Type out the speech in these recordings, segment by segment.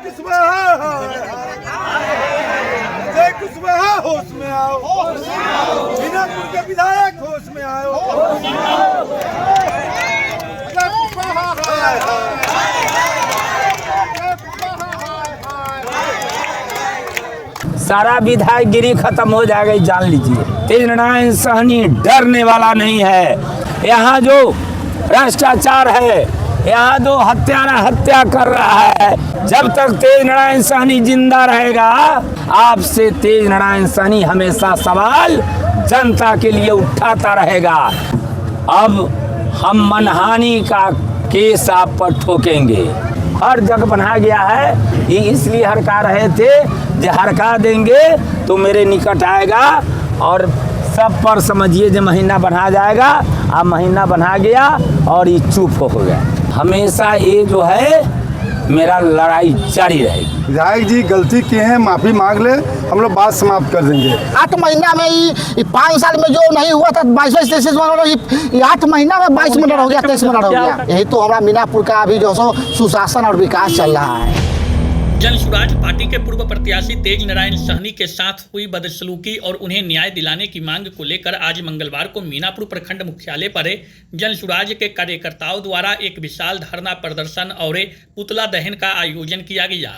कुशवाहा, जय कुशवाहा, होश में आओ, मीनापुर के विधायक होश में आओ। जय कुशवाहा, सारा विधायकगिरी खत्म हो जाएगा, जान लीजिए। तेज नारायण सहनी डरने वाला नहीं है। यहाँ जो भ्रष्टाचार है, यहाँ जो हत्यारा हत्या कर रहा है, जब तक तेज नारायण सहनी जिंदा रहेगा, आपसे तेज नारायण सहनी हमेशा सवाल जनता के लिए उठाता रहेगा। अब हम मनहानि का केस आप पर ठोकेंगे। हर जगह बना गया है, ये इसलिए हड़का रहे थे, जो हड़का देंगे तो मेरे निकट आएगा और सब पर समझिए जो महीना बना जाएगा। अब महीना बना गया और ये चुप हो गया। हमेशा ये जो है मेरा लड़ाई जारी रहेगी। विधायक जी गलती किए हैं, माफी मांग ले, हम लोग बात समाप्त कर देंगे। 8 महीना में ये 5 साल में जो नहीं हुआ था 22-23 मर्डर, 8 महीना में 22 मर्डर हो गया, 23 मर्डर हो गया। यही तो हमारा मीनापुर का अभी जो सो सुशासन और विकास चल रहा है। जन स्वराज पार्टी के पूर्व प्रत्याशी तेज नारायण सहनी के साथ हुई बदसलूकी और उन्हें न्याय दिलाने की मांग को लेकर आज मंगलवार को मीनापुर प्रखंड मुख्यालय पर जन स्वराज के कार्यकर्ताओं द्वारा एक विशाल धरना प्रदर्शन और पुतला दहन का आयोजन किया गया।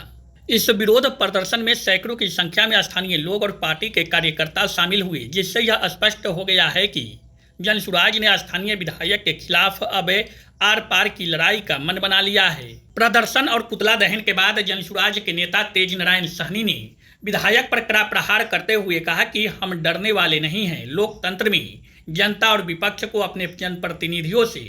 इस विरोध प्रदर्शन में सैकड़ों की संख्या में स्थानीय लोग और पार्टी के कार्यकर्ता शामिल हुए, जिससे यह स्पष्ट हो गया है कि जन स्वराज ने स्थानीय विधायक के खिलाफ अब आर पार की लड़ाई का मन बना लिया है। प्रदर्शन और पुतला दहन के बाद जन स्वराज के नेता तेज नारायण सहनी ने विधायक पर कड़ा प्रहार करते हुए कहा कि हम डरने वाले नहीं हैं। लोकतंत्र में जनता और विपक्ष को अपने जनप्रतिनिधियों से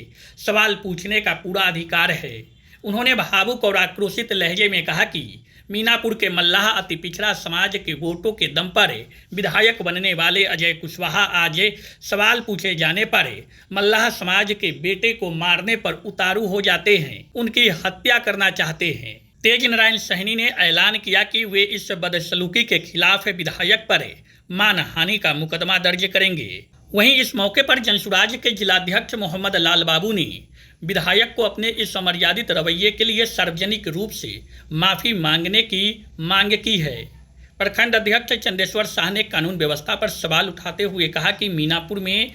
सवाल पूछने का पूरा अधिकार है। उन्होंने भावुक और आक्रोशित लहजे में कहा कि मीनापुर के मल्लाह अति पिछड़ा समाज के वोटों के दम पर विधायक बनने वाले अजय कुशवाहा आज सवाल पूछे जाने पर मल्लाह समाज के बेटे को मारने पर उतारू हो जाते हैं, उनकी हत्या करना चाहते हैं। तेज नारायण सहनी ने ऐलान किया कि वे इस बदसलूकी के खिलाफ विधायक पर मानहानि का मुकदमा दर्ज करेंगे। वहीं इस मौके पर जन स्वराज के जिलाध्यक्ष मोहम्मद लाल बाबू ने विधायक को अपने इस अमर्यादित रवैये के लिए सार्वजनिक रूप से माफी मांगने की मांग की है। प्रखंड अध्यक्ष चंदेश्वर शाह ने कानून व्यवस्था पर सवाल उठाते हुए कहा कि मीनापुर में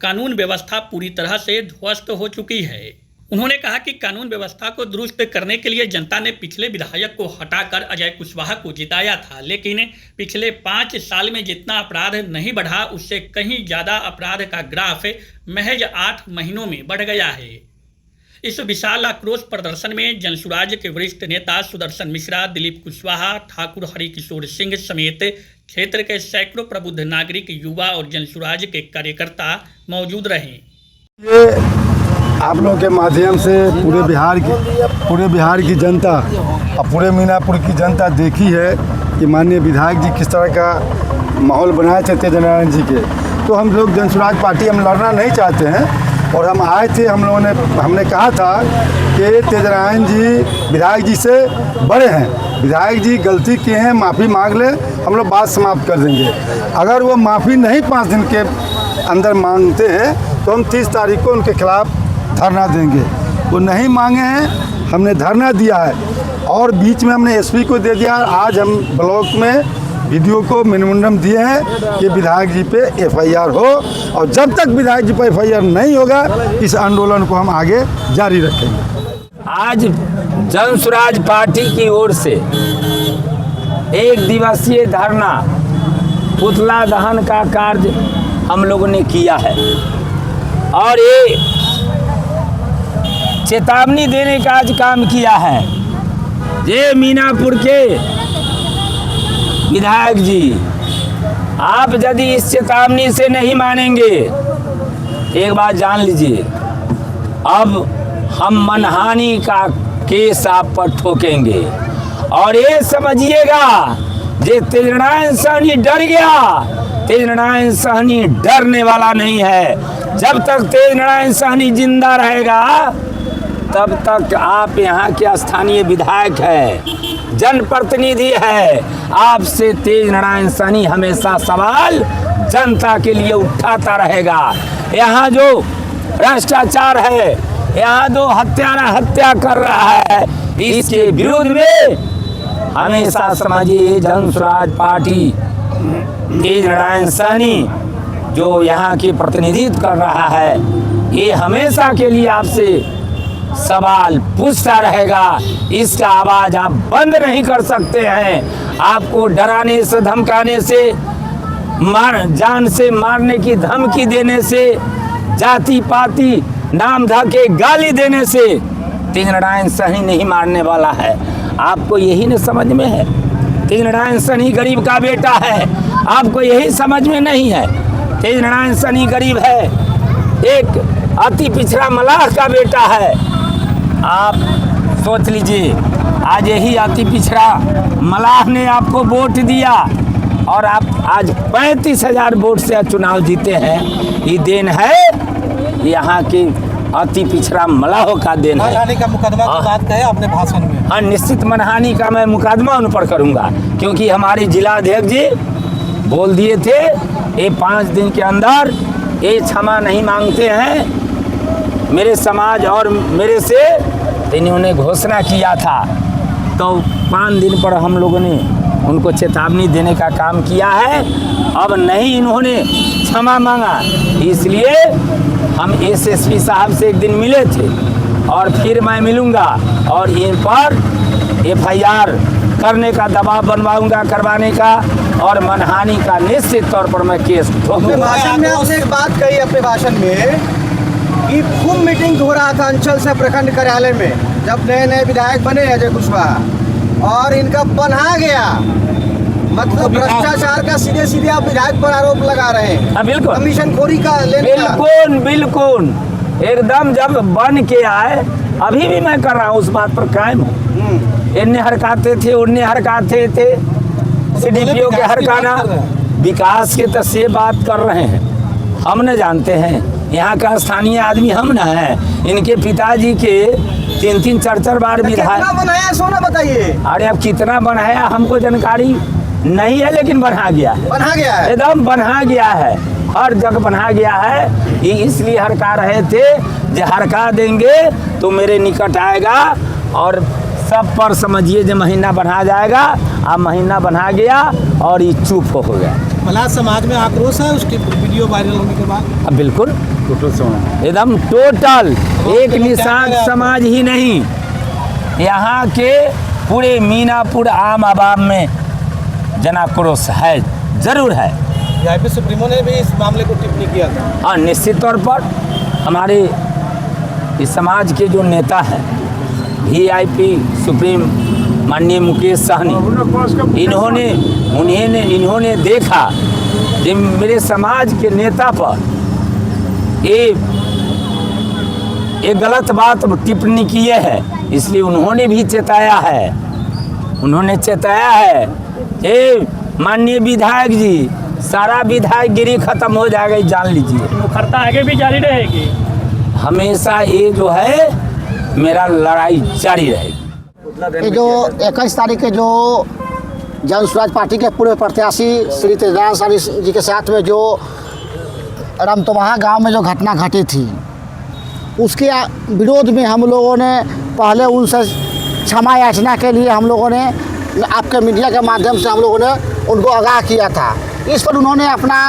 कानून व्यवस्था पूरी तरह से ध्वस्त हो चुकी है। उन्होंने कहा कि कानून व्यवस्था को दुरुस्त करने के लिए जनता ने पिछले विधायक को हटाकर अजय कुशवाहा को जिताया था, लेकिन पिछले 5 साल में जितना अपराध नहीं बढ़ा, उससे कहीं ज़्यादा अपराध का ग्राफ महज 8 महीनों में बढ़ गया है। इस विशाल आक्रोश प्रदर्शन में जन स्वराज के वरिष्ठ नेता सुदर्शन मिश्रा, दिलीप कुशवाहा, ठाकुर हरिकिशोर सिंह समेत क्षेत्र के सैकड़ों प्रबुद्ध नागरिक, युवा और जन स्वराज के कार्यकर्ता मौजूद रहे। ये आप लोगों के माध्यम से पूरे बिहार की जनता और पूरे मीनापुर की जनता देखी है कि माननीय विधायक जी किस तरह का माहौल बनाए थे तेज नारायण जी के। तो हम लोग जन स्वराज पार्टी हम लड़ना नहीं चाहते हैं और हम आए थे। हमने कहा था कि तेज नारायण जी विधायक जी से बड़े हैं, विधायक जी गलती किए हैं, माफ़ी मांग ले, हम लोग बात समाप्त कर देंगे। अगर वो माफ़ी नहीं 5 दिन के अंदर मांगते हैं तो हम 30 तारीख को उनके खिलाफ धरना देंगे। वो नहीं मांगे हैं, हमने धरना दिया है और बीच में हमने एसपी को दे दिया। आज हम ब्लॉक में वीडियो को मेमोरेंडम दिए हैं कि विधायक जी पे एफआईआर हो और जब तक विधायक जी पे एफआईआर नहीं होगा इस आंदोलन को हम आगे जारी रखेंगे। आज जन स्वराज पार्टी की ओर से 1 दिवसीय धरना पुतला दहन का कार्य हम लोगों ने किया है और ये चेतावनी देने का आज काम किया है। ये मीनापुर के विधायक जी, आप यदि इस चेतावनी से नहीं मानेंगे, एक बात जान लीजिए, अब हम मनहानि का केस आप पर ठोकेंगे और ये समझिएगा जे तेज नारायण सहनी डर गया। तेज नारायण सहनी डरने वाला नहीं है। जब तक तेज नारायण सहनी जिंदा रहेगा तब तक आप यहाँ के स्थानीय विधायक है, जनप्रतिनिधि है। आपसे तेज नारायण सहनी हमेशा सवाल जनता के लिए उठाता रहेगा। यहाँ जो भ्रष्टाचार है, यहाँ जो हत्यारा हत्या कर रहा है, इसके विरोध में हमेशा समझिए जन स्वराज पार्टी तेज नारायण सहनी जो यहाँ की प्रतिनिधित्व कर रहा है, ये हमेशा के लिए आपसे सवाल पूछता रहेगा। इसका आवाज़ आप बंद नहीं कर सकते हैं। आपको डराने से, धमकाने से, जान से मारने की धमकी देने से, जाति पाति नाम धके गाली देने से तेज नारायण सहनी नहीं मारने वाला है। आपको यही न समझ में है? तेज नारायण सहनी गरीब का बेटा है, आपको यही समझ में नहीं है? तेज नारायण सहनी गरीब है, एक अति पिछड़ा मलाह का बेटा है। आप सोच लीजिए, आज यही अति पिछड़ा मलाह ने आपको वोट दिया और आप आज 35,000 वोट से चुनाव जीते हैं। ये देन है यहाँ की अति पिछड़ा मलाहों का देन है। मानहानि का मुकदमा की बात कहे अपने भाषण में। हाँ, निश्चित मानहानि का मैं मुकदमा उन पर करूँगा, क्योंकि हमारे जिला अध्यक्ष जी बोल दिए थे ये 5 दिन के अंदर ये क्षमा नहीं मांगते हैं मेरे समाज और मेरे से, इन्होंने घोषणा किया था। तो 5 दिन पर हम लोगों ने उनको चेतावनी देने का काम किया है। अब नहीं इन्होंने क्षमा मांगा, इसलिए हम एसएसपी साहब से एक दिन मिले थे और फिर मैं मिलूँगा और इन पर FIR करने का दबाव बनवाऊंगा, करवाने का, और मानहानि का निश्चित तौर पर मैं केस ठोकूंगा। भाषण में आपसे एक बात कही अपने भाषण में कि खूब मीटिंग हो रहा था अंचल से प्रखंड कार्यालय में, जब नए नए विधायक बने अजय कुशवाहा, और इनका बन्हा गया, मतलब भ्रष्टाचार का सीधे सीधे आप विधायक पर आरोप लगा रहे हैं। बिल्कुल कमीशन खोरी का लेने का। बिल्कुल एकदम जब बन के आए, अभी भी मैं कर रहा हूँ, उस बात पर कायम हूँ। इन्ने हरकाते थे, उन्ने हरकाते थे, CDPO के हरकाना विकास के तो से बात कर रहे हैं। हम न जानते हैं, यहाँ का स्थानीय आदमी हम न हैं। इनके पिताजी के 3-3, 4-4 बार विधायक बनाया, सोना बताइए। अरे अब कितना बनाया हमको जानकारी नहीं है, लेकिन बना गया है, बना गया है, एकदम बना गया है, हर जगह बना गया है। ये इसलिए हरका रहे थे, जो हरका देंगे तो मेरे निकट आएगा और सब पर समझिए जो महीना बढ़ा जाएगा। अब महीना बना गया और ये चुप हो गया। भला समाज में आक्रोश है उसकी वीडियो वायरल होने के बाद। अब बिल्कुल एकदम टोटल एक निषाद समाज ही नहीं, यहाँ के पूरे मीनापुर आम आबाद में जनाक्रोश है, जरूर है। VIP सुप्रीमो ने भी इस मामले को टिप्पणी किया था। हाँ, निश्चित तौर पर हमारे इस समाज के जो नेता हैं, VIP सुप्रीम माननीय मुकेश सहनी, इन्होंने देखा कि मेरे समाज के नेता पर ये गलत बात टिप्पणी किए हैं, इसलिए उन्होंने भी चेताया है। उन्होंने चेताया है कि माननीय विधायक जी, सारा विधायकगिरी खत्म हो जाएगा, जान लीजिए। मुखरता आगे भी जारी रहेगी, हमेशा ये जो है मेरा लड़ाई जारी रहेगी। ये जो 21 तारीख के जो जन स्वराज पार्टी के पूर्व प्रत्याशी श्री तेज नारायण सहनी जी के साथ में जो रमतोमहा गांव में जो घटना घटी थी, उसके विरोध में हम लोगों ने पहले उनसे क्षमा याचना के लिए हम लोगों ने आपके मीडिया के माध्यम से हम लोगों ने उनको आगाह किया था। इस पर उन्होंने अपना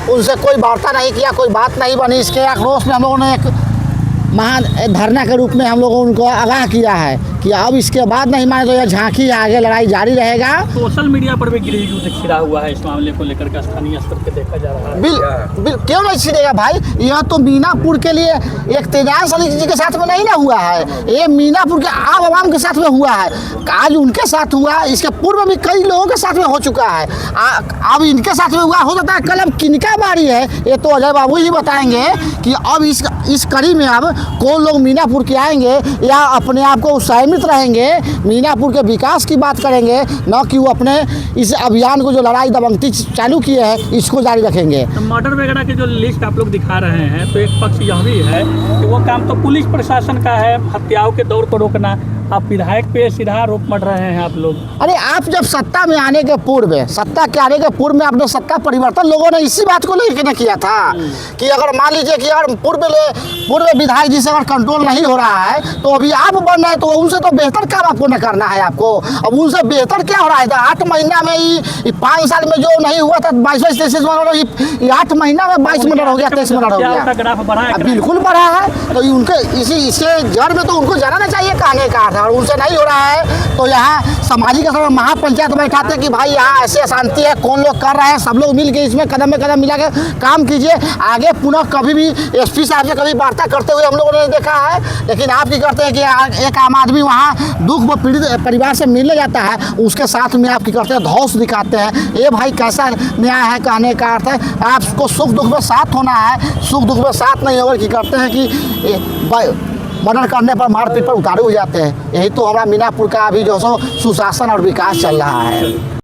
उनसे कोई वार्ता नहीं किया, कोई बात नहीं बनी। इसके आक्रोश में हम लोगों ने एक धरना के रूप में हम लोगों उनको आगाह किया है कि अब इसके बाद नहीं माने तो यह झांकी आगे लड़ाई जारी रहेगा। सोशल मीडिया पर भी गिरिजू से घिरा हुआ है, इस मामले को लेकर के स्थानीय स्तर पे देखा जा रहा है। क्यों नहीं छिड़ेगा भाई? यह तो मीनापुर के लिए एक तेज नारायण सहनी जी के साथ में नहीं ना हुआ है, ये मीनापुर के आम आवाम के साथ में हुआ है। आज उनके साथ हुआ, इसके पूर्व भी कई लोगों के साथ में हो चुका है। अब इनके साथ में हुआ, हो सकता है कल अब किनका बारी है ये तो अजय बाबू ही बताएंगे कि अब इस कड़ी में अब कौन लोग मीनापुर के आएंगे या अपने आप को उत्साहित रहेंगे, मीनापुर के विकास की बात करेंगे, न कि वो अपने इस अभियान को जो लड़ाई दबंगती चालू किए हैं इसको जारी रखेंगे। तो मर्डर वगैरह की जो लिस्ट आप लोग दिखा रहे हैं, तो एक पक्ष यह भी है कि वो काम तो पुलिस प्रशासन का है, हत्याओं के दौर को रोकना, आप विधायक पे सीधा आरोप मढ़ रहे हैं आप लोग। अरे आप जब सत्ता में आने के पूर्व में आपने सत्ता परिवर्तन लोगों ने इसी बात को लेकर के किया था कि अगर मान लीजिए कि अगर पूर्व विधायक जी से अगर कंट्रोल नहीं हो रहा है तो अभी आप बन रहे हैं, तो उनसे तो बेहतर काम आपको न करना है आपको। अब उनसे बेहतर क्या हो रहा है? 8 महीना में ही 5 साल में जो नहीं हुआ था 22-23 मिनट, 8 महीना में 22 मिनट हो गया, 23 मिनट हो गया। ग्राफ बढ़ा है, बिल्कुल बढ़ा है। तो उनके इससे जड़ में तो उनको जाना चाहिए कहने का अर्थ है, और उनसे नहीं हो रहा है तो यहाँ सामाजिक स्तर पर महापंचायत बैठाते कि भाई यहाँ ऐसे अशांति है, कौन लोग कर रहे हैं, सब लोग मिल के इसमें कदम में कदम मिला के काम कीजिए आगे। पुनः कभी भी एसपी साहब से कभी वार्ता करते हुए हम लोगों ने देखा है, लेकिन आप क्या करते हैं कि एक आम आदमी वहाँ दुख व पीड़ित परिवार से मिलने जाता है, उसके साथ में आप क्या करते हैं, धौंस दिखाते हैं। ये भाई कैसा न्याय है कहने का अर्थ है? आपको सुख दुख में साथ होना है, सुख दुख में साथ नहीं होकर क्या करते हैं कि मर्डर करने पर मारपीट पर उतारू हो जाते हैं। यही तो हमारा मीनापुर का अभी जो सो सुशासन और विकास चल रहा है।